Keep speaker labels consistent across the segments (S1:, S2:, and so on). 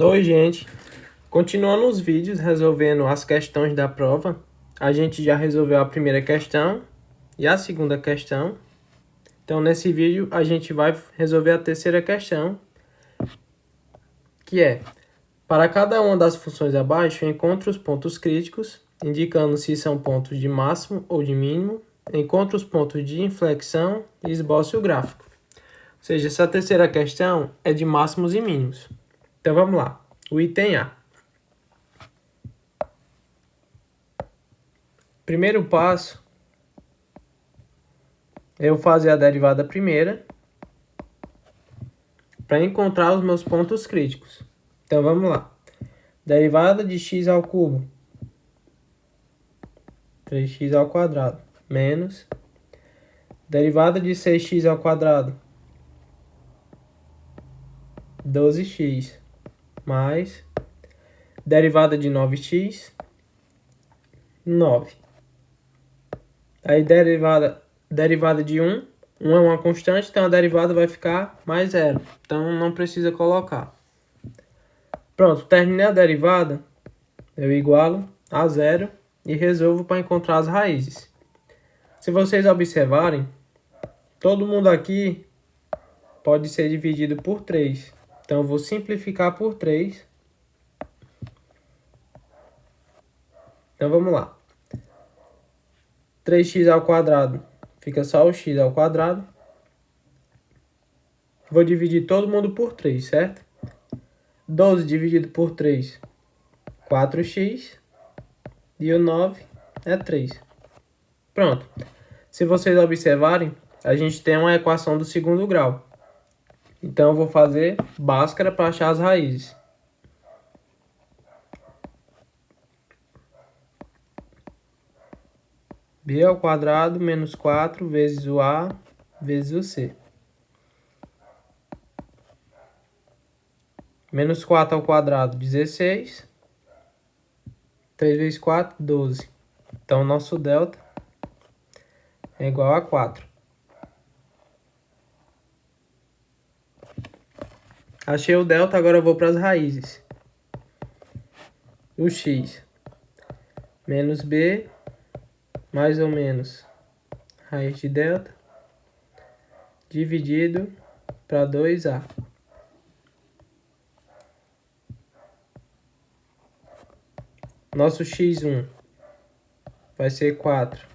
S1: Oi, gente. Continuando os vídeos resolvendo as questões da prova, a gente já resolveu a primeira questão e a segunda questão. Então, nesse vídeo, a gente vai resolver a terceira questão, que é: para cada uma das funções abaixo, encontre os pontos críticos, indicando se são pontos de máximo ou de mínimo, encontre os pontos de inflexão e esboce o gráfico. Ou seja, essa terceira questão é de máximos e mínimos. Então, vamos lá. O item A. Primeiro passo é eu fazer a derivada primeira para encontrar os meus pontos críticos. Então vamos lá. Derivada de x ao cubo, 3x ao quadrado, menos derivada de 6x ao quadrado, 12x, mais derivada de 9x, 9. Aí derivada de 1 é uma constante, então a derivada vai ficar mais zero. Então não precisa colocar. Pronto, terminei a derivada, eu igualo a zero e resolvo para encontrar as raízes. Se vocês observarem, todo mundo aqui pode ser dividido por 3. Então eu vou simplificar por 3. Então vamos lá. 3x ao quadrado fica só o x ao quadrado. Vou dividir todo mundo por 3, certo? 12 dividido por 3, 4x. E o 9 é 3. Pronto. Se vocês observarem, a gente tem uma equação do segundo grau. Então eu vou fazer Bhaskara para achar as raízes. B ao quadrado menos 4 vezes o A vezes o C. Menos 4 ao quadrado, 16. 3 vezes 4, 12. Então, nosso delta é igual a 4. Achei o delta, agora eu vou para as raízes. O x menos b, mais ou menos raiz de delta, dividido para 2a. Nosso x1 vai ser 4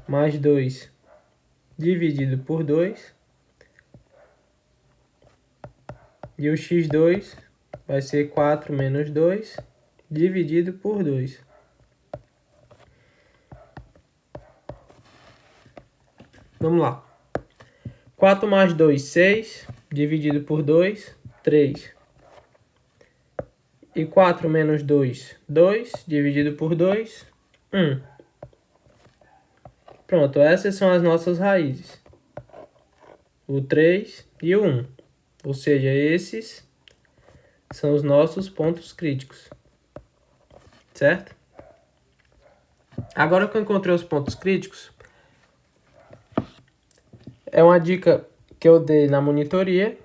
S1: mais 2 dividido por 2. E o x2 vai ser 4 menos 2 dividido por 2. Vamos lá. 4 mais 2, 6. Dividido por 2, 3. E 4 menos 2, 2. Dividido por 2, 1. Pronto, essas são as nossas raízes. O 3 e o 1. Ou seja, esses são os nossos pontos críticos. Certo? Agora que eu encontrei os pontos críticos, é uma dica que eu dei na monitoria,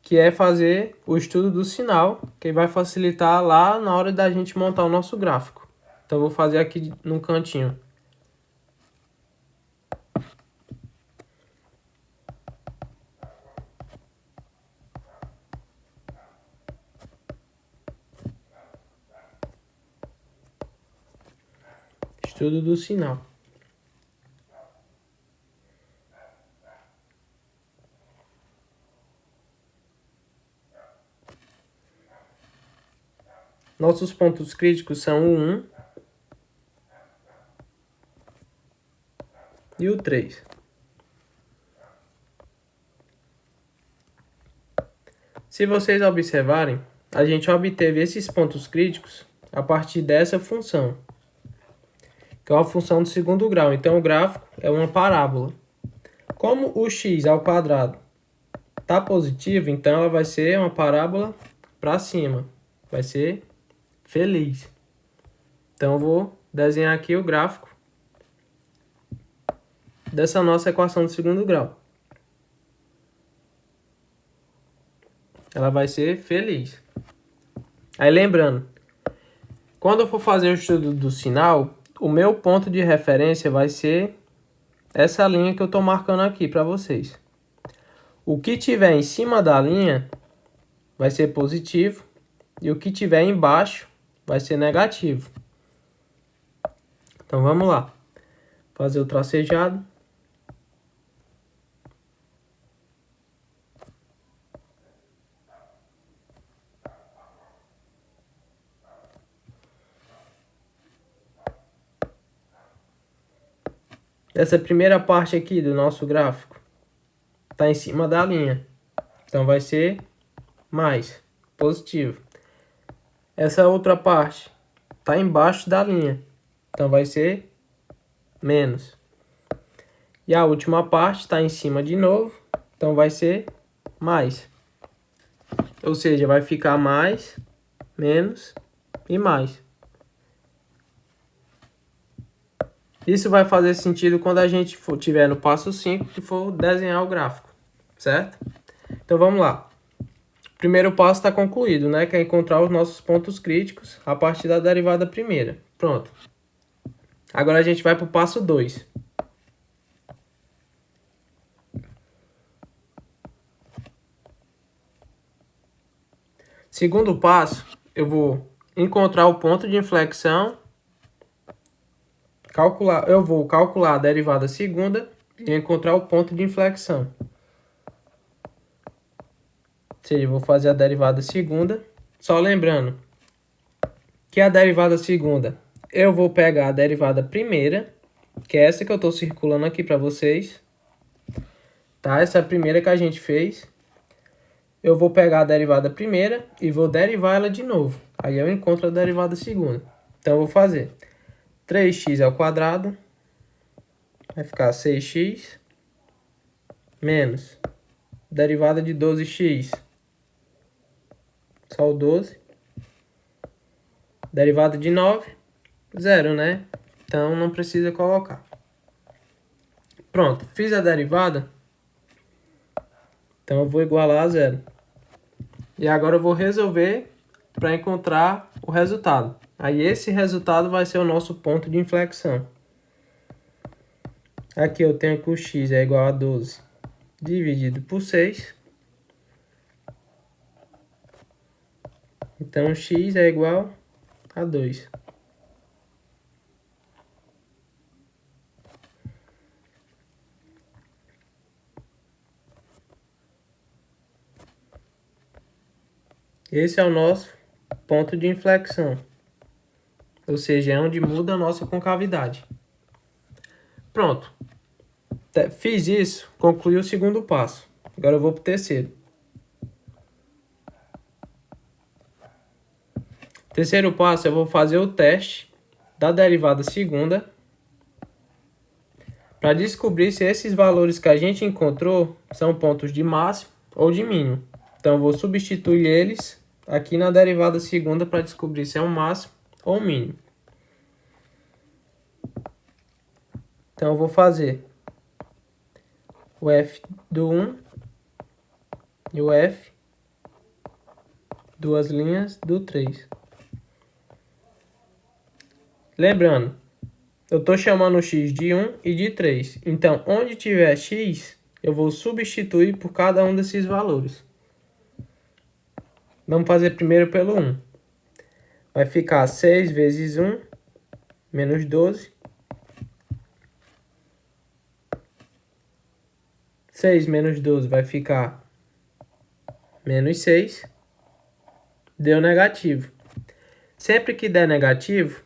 S1: que é fazer o estudo do sinal, que vai facilitar lá na hora da gente montar o nosso gráfico. Então, eu vou fazer aqui no cantinho. Estudo do sinal. Nossos pontos críticos são o 1 e o 3. Se vocês observarem, a gente obteve esses pontos críticos a partir dessa função, que é uma função do segundo grau. Então, o gráfico é uma parábola. Como o x ao quadrado está positivo, então ela vai ser uma parábola para cima. Vai ser feliz. Então, eu vou desenhar aqui o gráfico dessa nossa equação do segundo grau. ela vai ser feliz. Aí lembrando, quando eu for fazer o estudo do sinal, o meu ponto de referência vai ser essa linha que eu estou marcando aqui para vocês. O que tiver em cima da linha vai ser positivo e o que tiver embaixo vai ser negativo. Então vamos lá, fazer o tracejado. Essa primeira parte aqui do nosso gráfico está em cima da linha, então vai ser mais, positivo. Essa outra parte está embaixo da linha, então vai ser menos. E a última parte está em cima de novo, então vai ser mais. Ou seja, vai ficar mais, menos e mais. Isso vai fazer sentido quando a gente tiver no passo 5, que for desenhar o gráfico, certo? Então vamos lá. O primeiro passo está concluído, né? Que é encontrar os nossos pontos críticos a partir da derivada primeira. Pronto. Agora a gente vai para o passo 2. Segundo passo, eu vou encontrar o ponto de inflexão, eu vou calcular a derivada segunda e encontrar o ponto de inflexão. Ou seja, eu vou fazer a derivada segunda. Só lembrando que a derivada segunda, eu vou pegar a derivada primeira, que é essa que eu estou circulando aqui para vocês. Tá? Essa é a primeira que a gente fez. Eu vou pegar a derivada primeira e vou derivar ela de novo. Aí eu encontro a derivada segunda. Então eu vou fazer 3x ao quadrado vai ficar 6x menos derivada de 12x, só o 12. Derivada de 9, 0, né? Então não precisa colocar. Pronto, fiz a derivada. Então eu vou igualar a 0. E agora eu vou resolver para encontrar o resultado. Aí esse resultado vai ser o nosso ponto de inflexão. Aqui eu tenho que o x é igual a 12 dividido por 6. Então x é igual a 2. Esse é o nosso ponto de inflexão. Ou seja, é onde muda a nossa concavidade. Pronto. Fiz isso, concluí o segundo passo. Agora eu vou para o terceiro. Terceiro passo, eu vou fazer o teste da derivada segunda para descobrir se esses valores que a gente encontrou são pontos de máximo ou de mínimo. Então, eu vou substituir eles aqui na derivada segunda para descobrir se é um máximo ou um mínimo. Então, eu vou fazer o f do 1 e o f, duas linhas, do 3. Lembrando, eu estou chamando o x de 1 e de 3. Então, onde tiver x, eu vou substituir por cada um desses valores. Vamos fazer primeiro pelo 1. Vai ficar 6 vezes 1, menos 12. 6 menos 12 vai ficar menos 6. Deu negativo. Sempre que der negativo,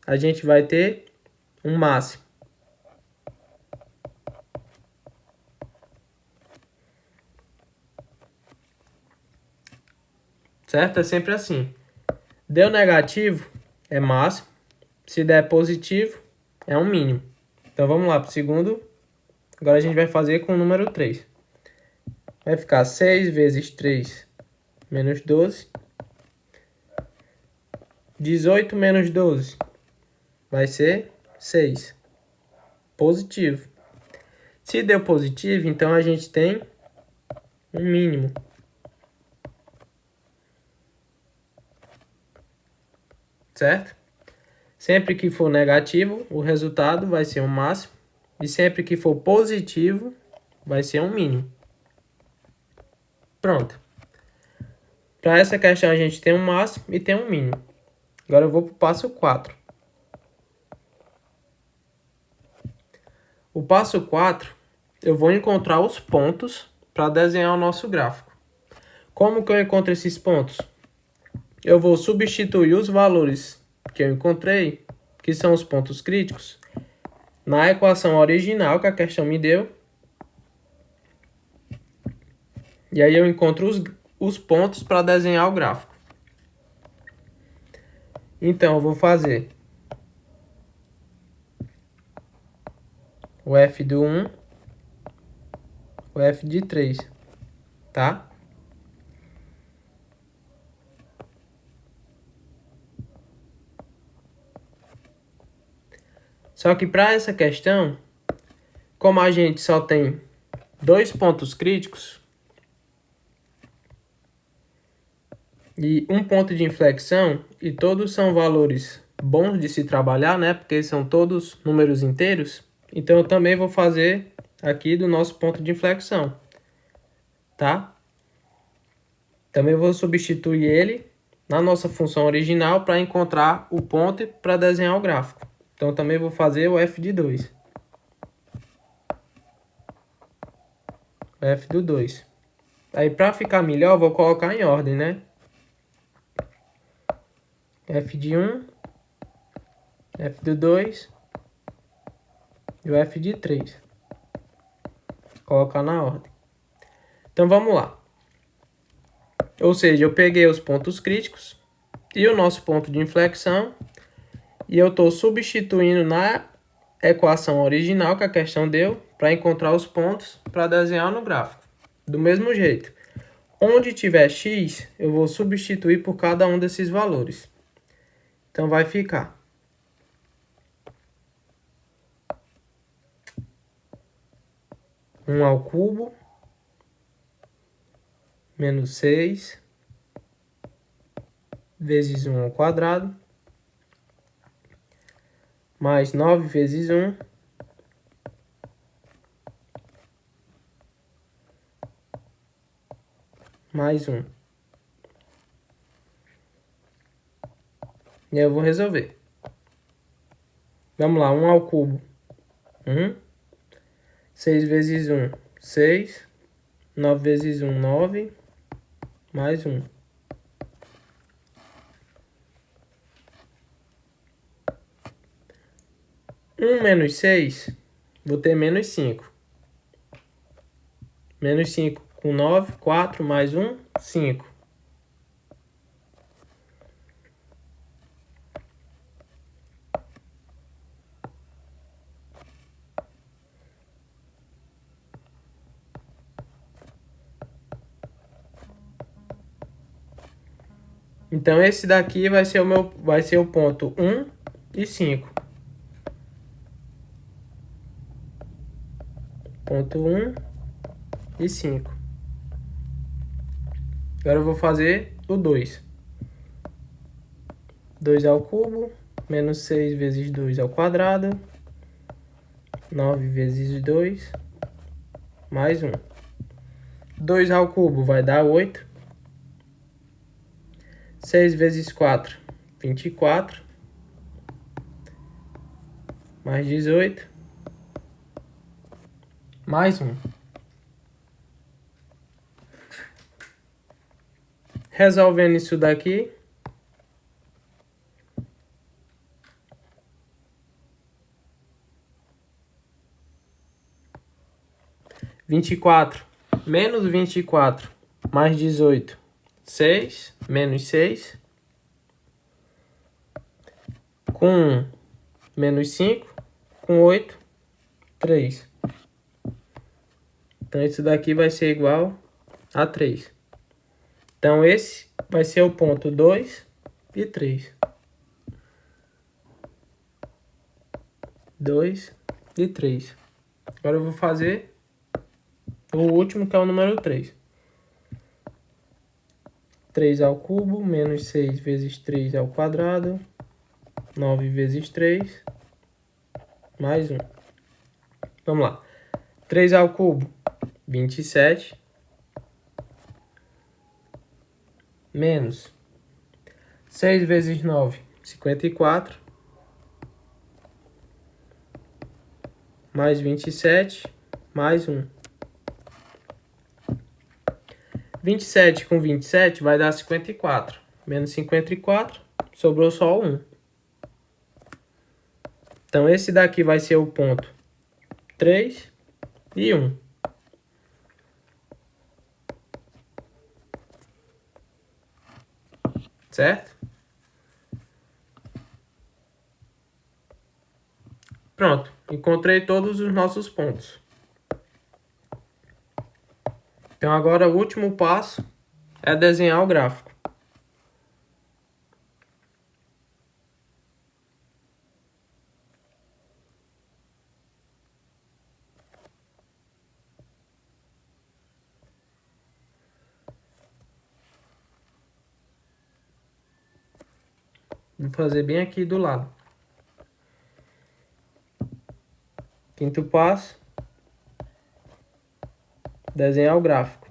S1: a gente vai ter um máximo. Certo? É sempre assim. Deu negativo, é máximo. Se der positivo, é um mínimo. Então vamos lá para o segundo. Agora a gente vai fazer com o número 3. Vai ficar 6 vezes 3 menos 12. 18 menos 12 vai ser 6. Positivo. Se deu positivo, então a gente tem um mínimo. certo? Sempre que for negativo, o resultado vai ser um máximo. E sempre que for positivo, vai ser um mínimo. Pronto. Para essa questão, a gente tem um máximo e tem um mínimo. Agora eu vou para o passo 4. O passo 4, eu vou encontrar os pontos para desenhar o nosso gráfico. Como que eu encontro esses pontos? Eu vou substituir os valores que eu encontrei, que são os pontos críticos, na equação original que a questão me deu. E aí eu encontro os pontos para desenhar o gráfico. Então eu vou fazer o f do 1, o f de 3, tá? Só que para essa questão, como a gente só tem 2 pontos críticos e um ponto de inflexão, e todos são valores bons de se trabalhar, né? Porque são todos números inteiros. Então eu também vou fazer aqui do nosso ponto de inflexão, tá? Também vou substituir ele na nossa função original para encontrar o ponto para desenhar o gráfico. Então também vou fazer o f de 2. F do 2. Aí para ficar melhor, eu vou colocar em ordem, né? F de 1, F do 2 e o F de 3. Colocar na ordem. Então vamos lá. Ou seja, eu peguei os pontos críticos e o nosso ponto de inflexão e eu estou substituindo na equação original que a questão deu para encontrar os pontos para desenhar no gráfico. Do mesmo jeito, onde tiver x, eu vou substituir por cada um desses valores. Então vai ficar 1 ao cubo menos 6 vezes 1 ao quadrado mais 9 vezes 1 mais 1. E aí eu vou resolver. Vamos lá, 1 ao cubo, 1. 6 vezes 1, 6. 9 vezes 1, 9. Mais 1. Menos 6, vou ter menos 5. Menos 5 com 9, 4, mais 1, 5. Então esse daqui vai ser o ponto 1 e 5. Ponto 1 e 5. Agora eu vou fazer o 2. 2 ao cubo, menos 6 vezes 2 ao quadrado, 9 vezes 2, mais 1. 2 ao cubo vai dar 8. 6 vezes 4, 24. Mais 18. Mais 1. Resolvendo isso daqui, menos 24 mais 18, 6, menos 6. Com 1, menos 5. Com 8, 3. Então, isso daqui vai ser igual a 3. Então, esse vai ser o ponto 2 e 3. 2 e 3. Agora eu vou fazer o último, que é o número 3. 3 ao cubo, menos 6 vezes 3 ao quadrado, 9 vezes 3, mais 1. Vamos lá. 3 ao cubo, 27. Menos 6 vezes 9, 54. Mais 27, mais 1. 27 com 27 vai dar 54. Menos 54, sobrou só 1. Então, esse daqui vai ser o ponto 3 e 1. Certo? Pronto, encontrei todos os nossos pontos. Então, agora o último passo é desenhar o gráfico. Vou fazer bem aqui do lado. Quinto passo, desenhar o gráfico.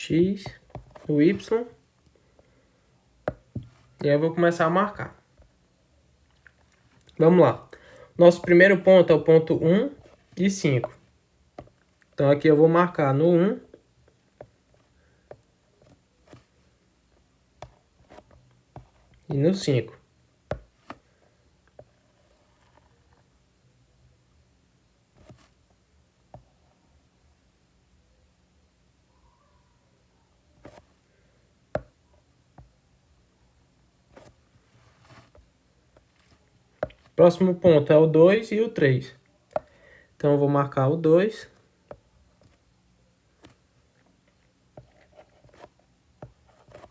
S1: X, o Y. E aí eu vou começar a marcar. Vamos lá. Nosso primeiro ponto é o ponto 1 e 5. Então aqui eu vou marcar no 1 e no 5. Próximo ponto é o 2 e o 3. Então eu vou marcar o 2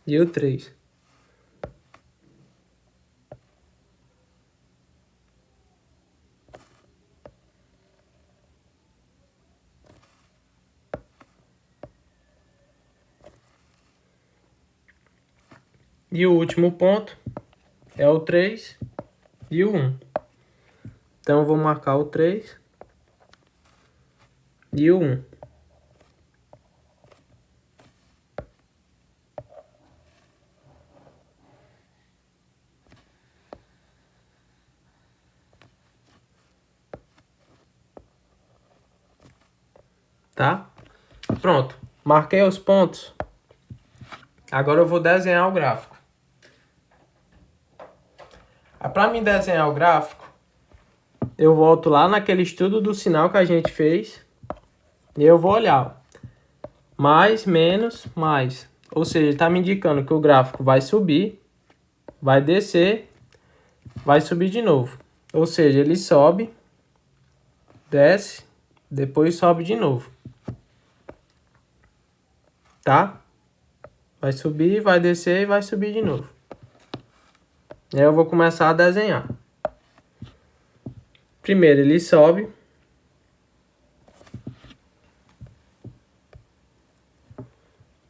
S1: e o 3. E o último ponto é o 3 e o 1. Então eu vou marcar o 3 e o 1. Tá? Pronto. Marquei os pontos. Agora eu vou desenhar o gráfico. Para mim desenhar o gráfico, eu volto lá naquele estudo do sinal que a gente fez. E eu vou olhar. Ó. Mais, menos, mais. Ou seja, está me indicando que o gráfico vai subir, vai descer, vai subir de novo. Ou seja, ele sobe, desce, depois sobe de novo. Tá? Vai subir, vai descer e vai subir de novo. E aí eu vou começar a desenhar. Primeiro ele sobe.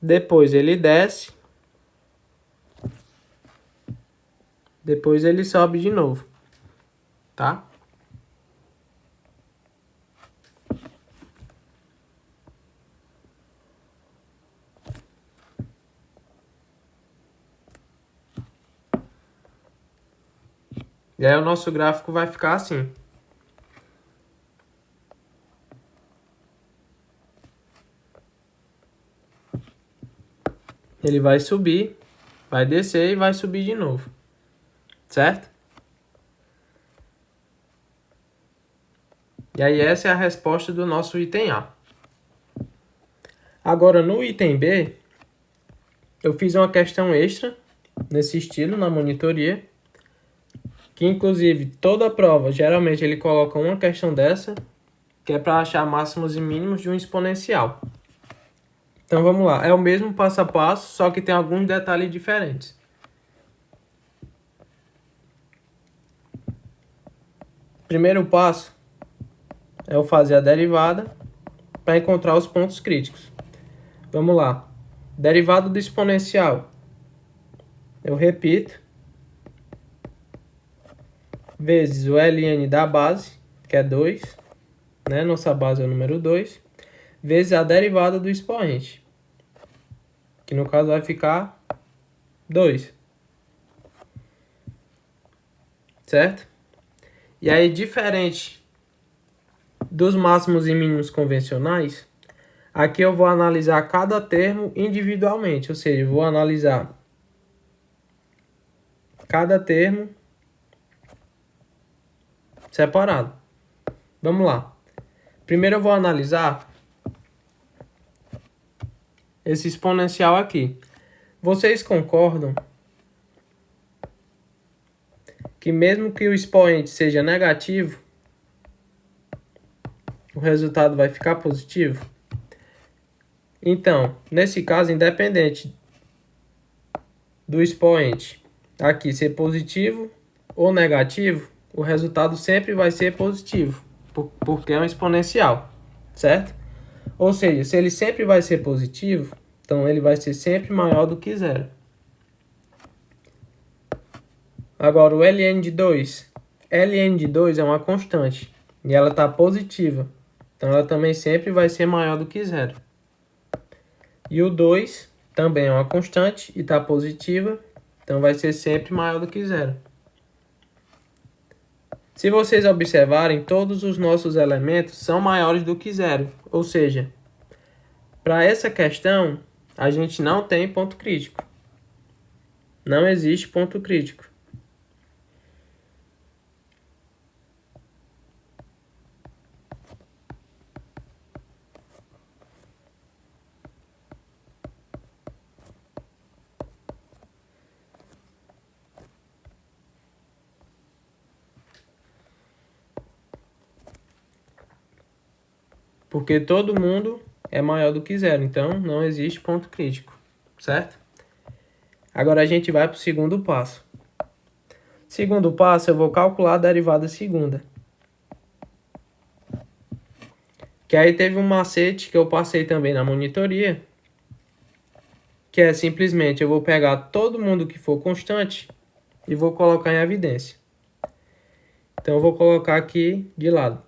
S1: Depois ele desce. Depois ele sobe de novo. Tá? E aí o nosso gráfico vai ficar assim. Ele vai subir, vai descer e vai subir de novo. Certo? E aí essa é a resposta do nosso item A. Agora no item B, eu fiz uma questão extra nesse estilo na monitoria. Que inclusive toda a prova, geralmente ele coloca uma questão dessa que é para achar máximos e mínimos de um exponencial. Então vamos lá, é o mesmo passo a passo, só que tem alguns detalhes diferentes. Primeiro passo é eu fazer a derivada para encontrar os pontos críticos. Vamos lá, derivada do exponencial, eu repito, vezes o ln da base, que é 2, né? Nossa base é o número 2, vezes a derivada do expoente, que no caso vai ficar 2. Certo? E aí, diferente dos máximos e mínimos convencionais, aqui eu vou analisar cada termo individualmente, ou seja, eu vou analisar cada termo separado. Vamos lá. Primeiro eu vou analisar esse exponencial aqui. Vocês concordam que mesmo que o expoente seja negativo, o resultado vai ficar positivo? Então, nesse caso, independente do expoente aqui ser positivo ou negativo, o resultado sempre vai ser positivo, porque é um exponencial, certo? Ou seja, se ele sempre vai ser positivo, então ele vai ser sempre maior do que zero. Agora, o ln de 2. ln de 2 é uma constante e ela está positiva, então ela também sempre vai ser maior do que zero. E o 2 também é uma constante e está positiva, então vai ser sempre maior do que zero. Se vocês observarem, todos os nossos elementos são maiores do que zero. Ou seja, para essa questão, a gente não tem ponto crítico. Não existe ponto crítico. Porque todo mundo é maior do que zero, então não existe ponto crítico, certo? Agora a gente vai para o segundo passo. Segundo passo, eu vou calcular a derivada segunda. Que aí teve um macete que eu passei também na monitoria, que é simplesmente eu vou pegar todo mundo que for constante e vou colocar em evidência. Então eu vou colocar aqui de lado.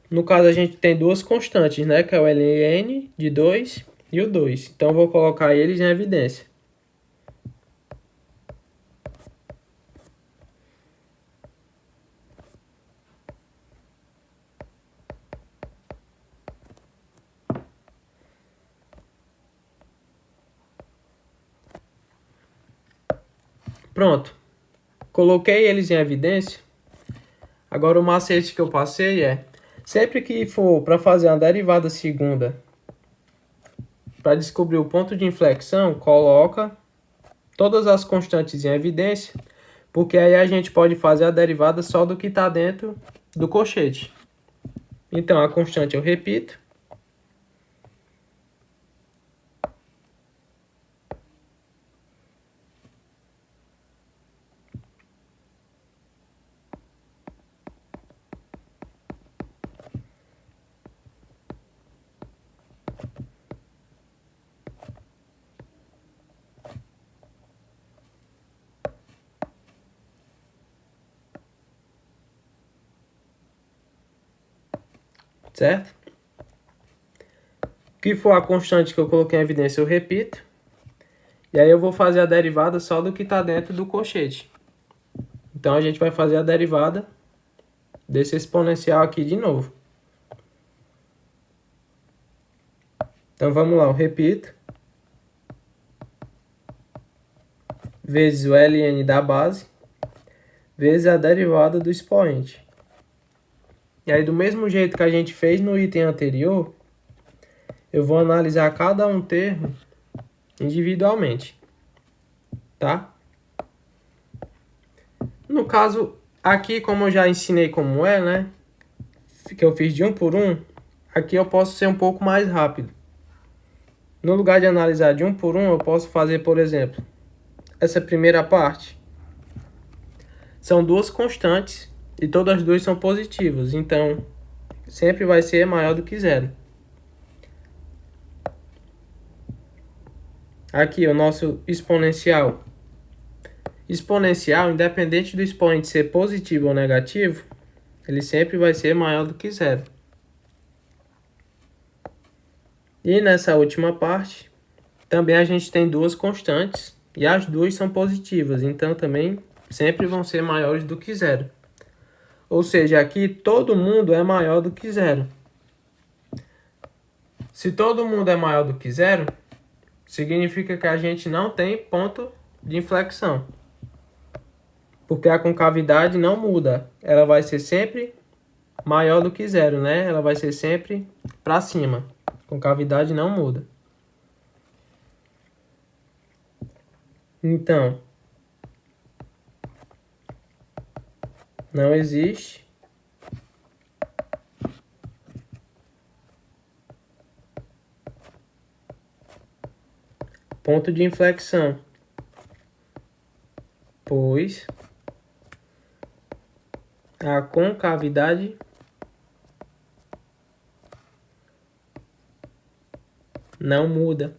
S1: No caso, a gente tem duas constantes, né? Que é o ln de 2 e o 2. Então, eu vou colocar eles em evidência. Pronto. Coloquei eles em evidência. Agora, o macete que eu passei é... Sempre que for para fazer uma derivada segunda, para descobrir o ponto de inflexão, coloca todas as constantes em evidência, porque aí a gente pode fazer a derivada só do que está dentro do colchete. Então, a constante eu repito. Certo? O que for a constante que eu coloquei em evidência, eu repito. E aí eu vou fazer a derivada só do que está dentro do colchete. Então a gente vai fazer a derivada desse exponencial aqui de novo. Então vamos lá, eu repito. Vezes o ln da base, vezes a derivada do expoente. E aí do mesmo jeito que a gente fez no item anterior, eu vou analisar cada um termo individualmente, tá? No caso, aqui como eu já ensinei como é, né? Que eu fiz de 1 por 1, aqui eu posso ser um pouco mais rápido. No lugar de analisar de 1 por 1, eu posso fazer, por exemplo, essa primeira parte. São duas constantes e todas as duas são positivas, então sempre vai ser maior do que zero. Aqui o nosso exponencial. Exponencial, independente do expoente ser positivo ou negativo, ele sempre vai ser maior do que zero. E nessa última parte, também a gente tem duas constantes e as duas são positivas, então também sempre vão ser maiores do que zero. Ou seja, aqui todo mundo é maior do que zero. Se todo mundo é maior do que zero, significa que a gente não tem ponto de inflexão. Porque a concavidade não muda. Ela vai ser sempre maior do que zero, né? Ela vai ser sempre para cima. A concavidade não muda. Então, não existe ponto de inflexão, pois a concavidade não muda.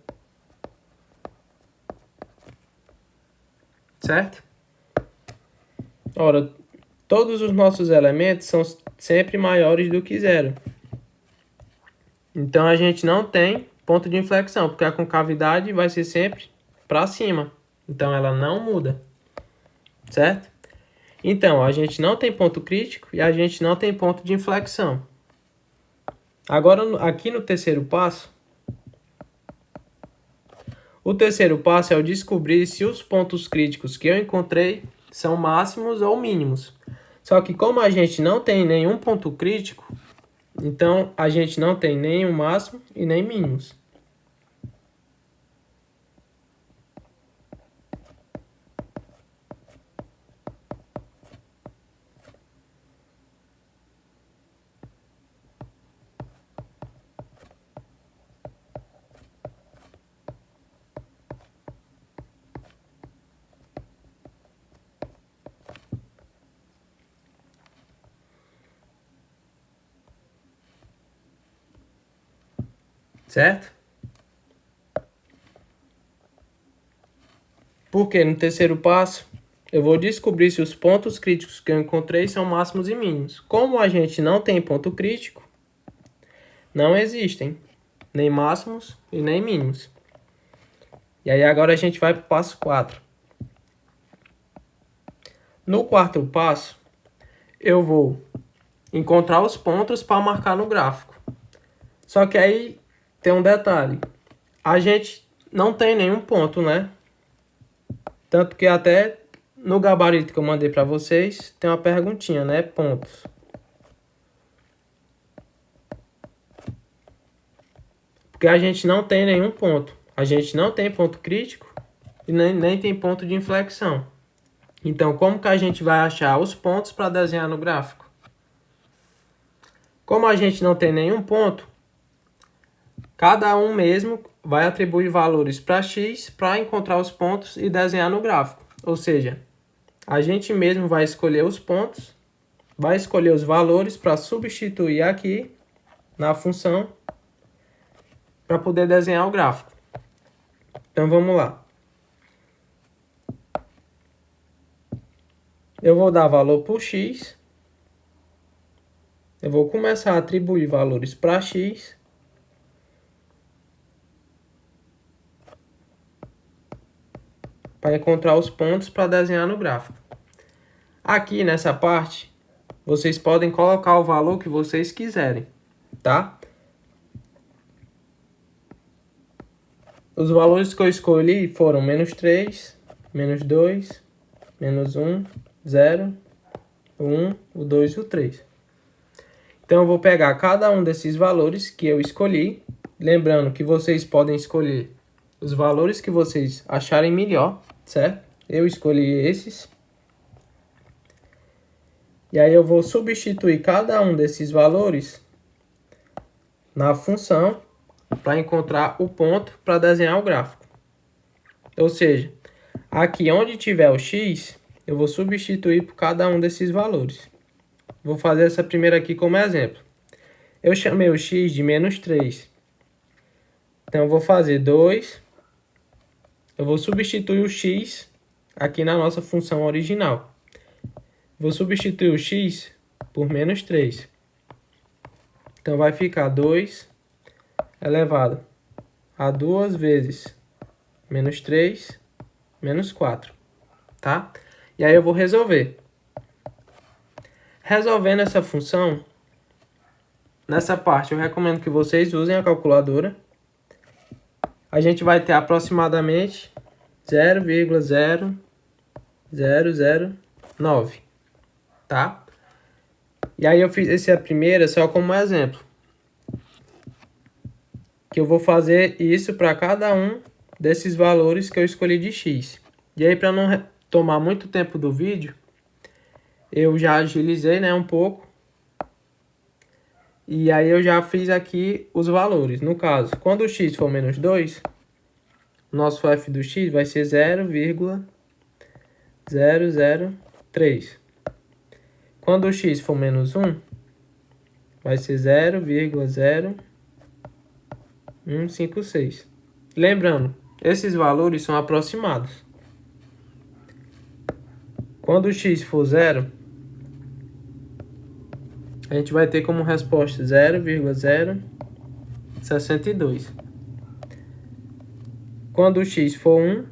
S1: Certo? Ora, todos os nossos elementos são sempre maiores do que zero. Então a gente não tem ponto de inflexão, porque a concavidade vai ser sempre para cima. Então ela não muda. Certo? Então a gente não tem ponto crítico e a gente não tem ponto de inflexão. Agora aqui no terceiro passo, o terceiro passo é eu descobrir se os pontos críticos que eu encontrei são máximos ou mínimos. Só que como a gente não tem nenhum ponto crítico, então a gente não tem nem o máximo e nem mínimos. Certo? Porque no terceiro passo, eu vou descobrir se os pontos críticos que eu encontrei são máximos e mínimos. Como a gente não tem ponto crítico, não existem nem máximos e nem mínimos. E aí agora a gente vai para o passo 4. No quarto passo, eu vou encontrar os pontos para marcar no gráfico. Só que aí tem um detalhe. A gente não tem nenhum ponto, né? Tanto que até no gabarito que eu mandei para vocês, tem uma perguntinha, né? Pontos. Porque a gente não tem nenhum ponto. A gente não tem ponto crítico e nem tem ponto de inflexão. Então, como que a gente vai achar os pontos para desenhar no gráfico? Como a gente não tem nenhum ponto, cada um mesmo vai atribuir valores para x para encontrar os pontos e desenhar no gráfico. Ou seja, a gente mesmo vai escolher os pontos, vai escolher os valores para substituir aqui na função para poder desenhar o gráfico. Então vamos lá. Eu vou dar valor por x. Eu vou começar a atribuir valores para x. Para encontrar os pontos para desenhar no gráfico. Aqui nessa parte, vocês podem colocar o valor que vocês quiserem, tá? Os valores que eu escolhi foram menos 3, menos 2, menos 1, 0, 1, o 2 e o 3. Então eu vou pegar cada um desses valores que eu escolhi, lembrando que vocês podem escolher os valores que vocês acharem melhor, certo? Eu escolhi esses. E aí eu vou substituir cada um desses valores na função para encontrar o ponto para desenhar o gráfico. Ou seja, aqui onde tiver o x, eu vou substituir por cada um desses valores. Vou fazer essa primeira aqui como exemplo. Eu chamei o x de menos 3. Então eu vou fazer 2. Eu vou substituir o x aqui na nossa função original. Vou substituir o x por menos 3. Então vai ficar 2 elevado a 2 vezes menos 3 menos 4. Tá? E aí eu vou resolver. Resolvendo essa função, nessa parte eu recomendo que vocês usem a calculadora. A gente vai ter aproximadamente 0,0009, tá? E aí eu fiz essa primeira só como exemplo. Que eu vou fazer isso para cada um desses valores que eu escolhi de x. E aí para não tomar muito tempo do vídeo, eu já agilizei, né, um pouco. E aí eu já fiz aqui os valores. No caso, quando o x for menos 2, nosso f do x vai ser 0,003. Quando o x for menos 1, vai ser 0,0156. Lembrando, esses valores são aproximados. Quando o x for 0, a gente vai ter como resposta 0,062. Quando o x for 1,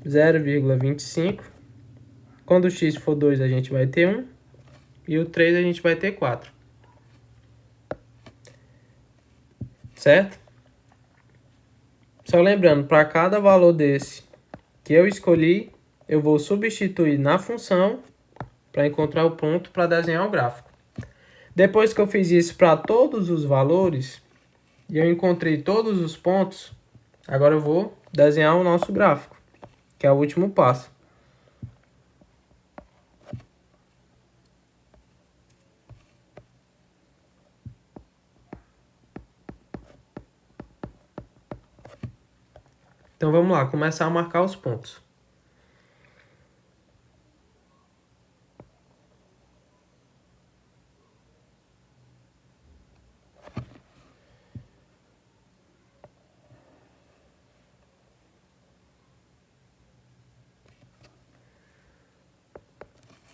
S1: 0,25. Quando o x for 2, a gente vai ter 1. E o 3 a gente vai ter 4. Certo? Só lembrando, para cada valor desse que eu escolhi, eu vou substituir na função para encontrar o ponto para desenhar o gráfico. Depois que eu fiz isso para todos os valores, e eu encontrei todos os pontos, agora eu vou desenhar o nosso gráfico, que é o último passo. Então vamos lá, começar a marcar os pontos.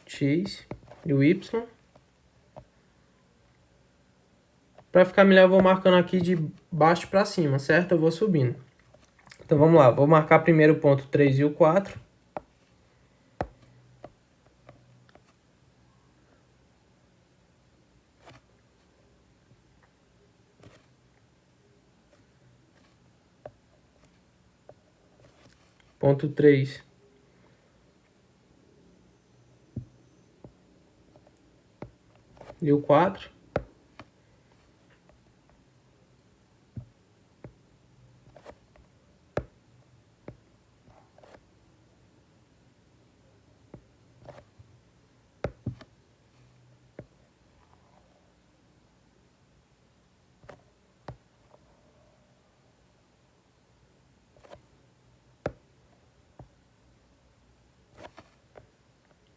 S1: X e o Y. Para ficar melhor, eu vou marcando aqui de baixo para cima, certo? Eu vou subindo. Então vamos lá, vou marcar primeiro o ponto 3 e o 4. Ponto 3 e o 4.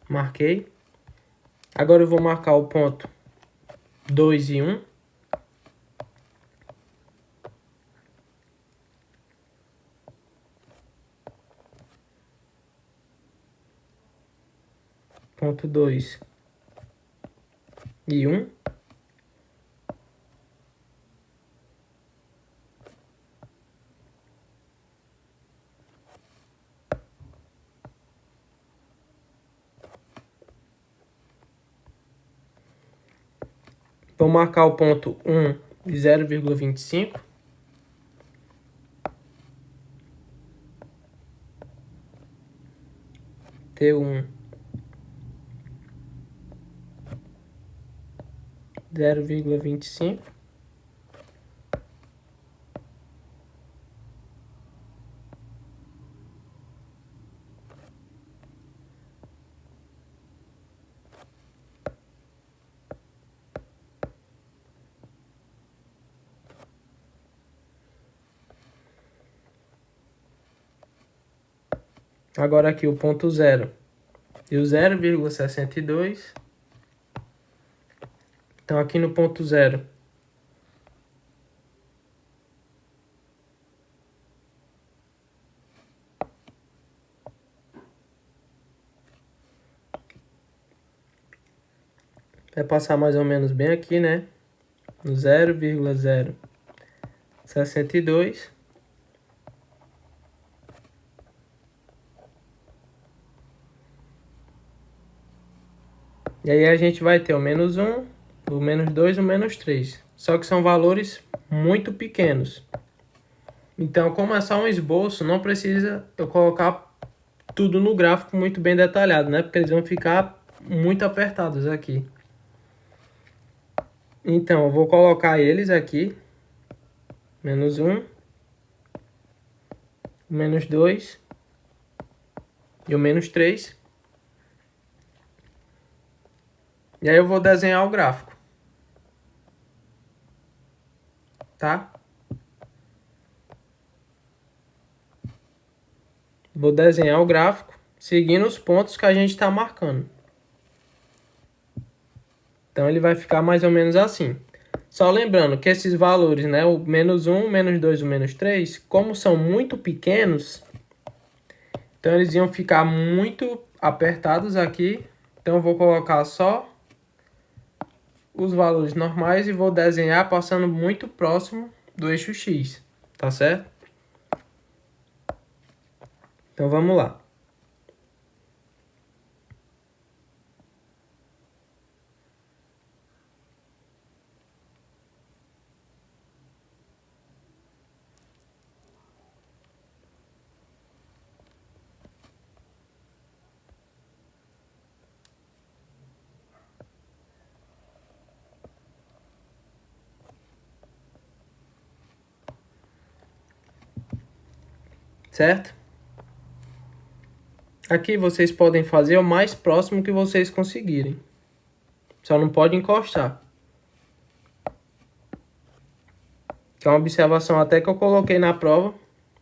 S1: Marquei. Agora eu vou marcar o ponto 2 e 1. Ponto 2 e 1. Vou marcar o ponto 1 e 0,25. T1 0,25. Agora aqui o ponto 0 e o 0,62. Então aqui no ponto 0, vai passar mais ou menos bem aqui, né? No 0,062. E aí a gente vai ter o menos 1, o menos 2 e o menos 3. Só que são valores muito pequenos. Então, como é só um esboço, não precisa eu colocar tudo no gráfico muito bem detalhado, né? Porque eles vão ficar muito apertados aqui. Então, eu vou colocar eles aqui. Menos 1, o menos 2 e o menos 3. E aí eu vou desenhar o gráfico. Tá? Vou desenhar o gráfico seguindo os pontos que a gente está marcando. Então ele vai ficar mais ou menos assim. Só lembrando que esses valores, né, o menos 1, o menos 2 e o menos 3, como são muito pequenos, então eles iam ficar muito apertados aqui. Então eu vou colocar só os valores normais e vou desenhar passando muito próximo do eixo X, tá certo? Então vamos lá. Certo? Aqui vocês podem fazer o mais próximo que vocês conseguirem. Só não pode encostar. Que é uma observação até que eu coloquei na prova,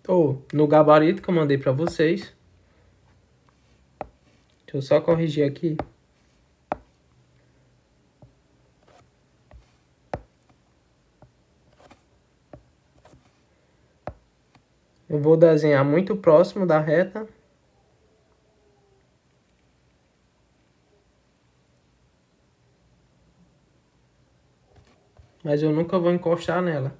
S1: ou no gabarito que eu mandei para vocês. Deixa eu só corrigir aqui. Eu vou desenhar muito próximo da reta. Mas eu nunca vou encostar nela.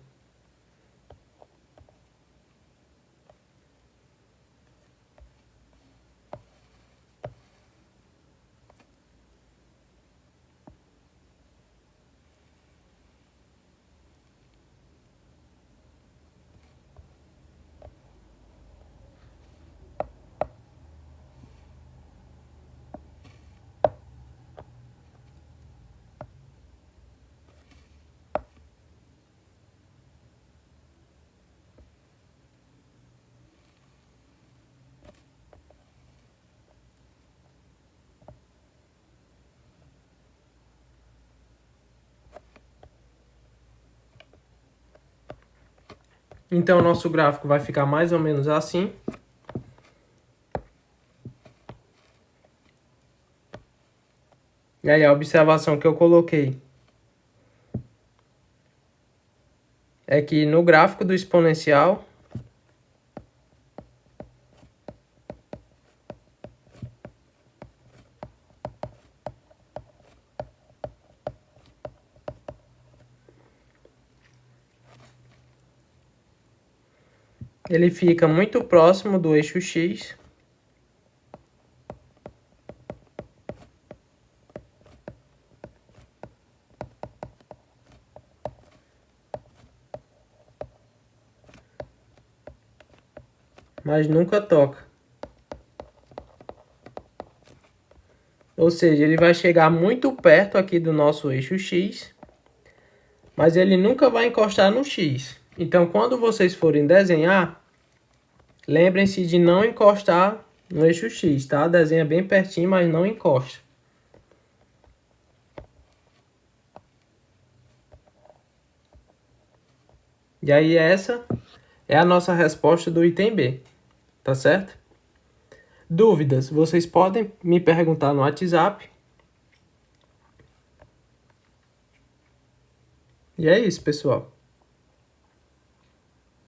S1: Então, o nosso gráfico vai ficar mais ou menos assim. E aí, a observação que eu coloquei é que no gráfico do exponencial, ele fica muito próximo do eixo X. Mas nunca toca. Ou seja, ele vai chegar muito perto aqui do nosso eixo X, mas ele nunca vai encostar no X. Então, quando vocês forem desenhar, lembrem-se de não encostar no eixo X, tá? Desenha bem pertinho, mas não encosta. E aí essa é a nossa resposta do item B, tá certo? Dúvidas, vocês podem me perguntar no WhatsApp. E é isso, pessoal.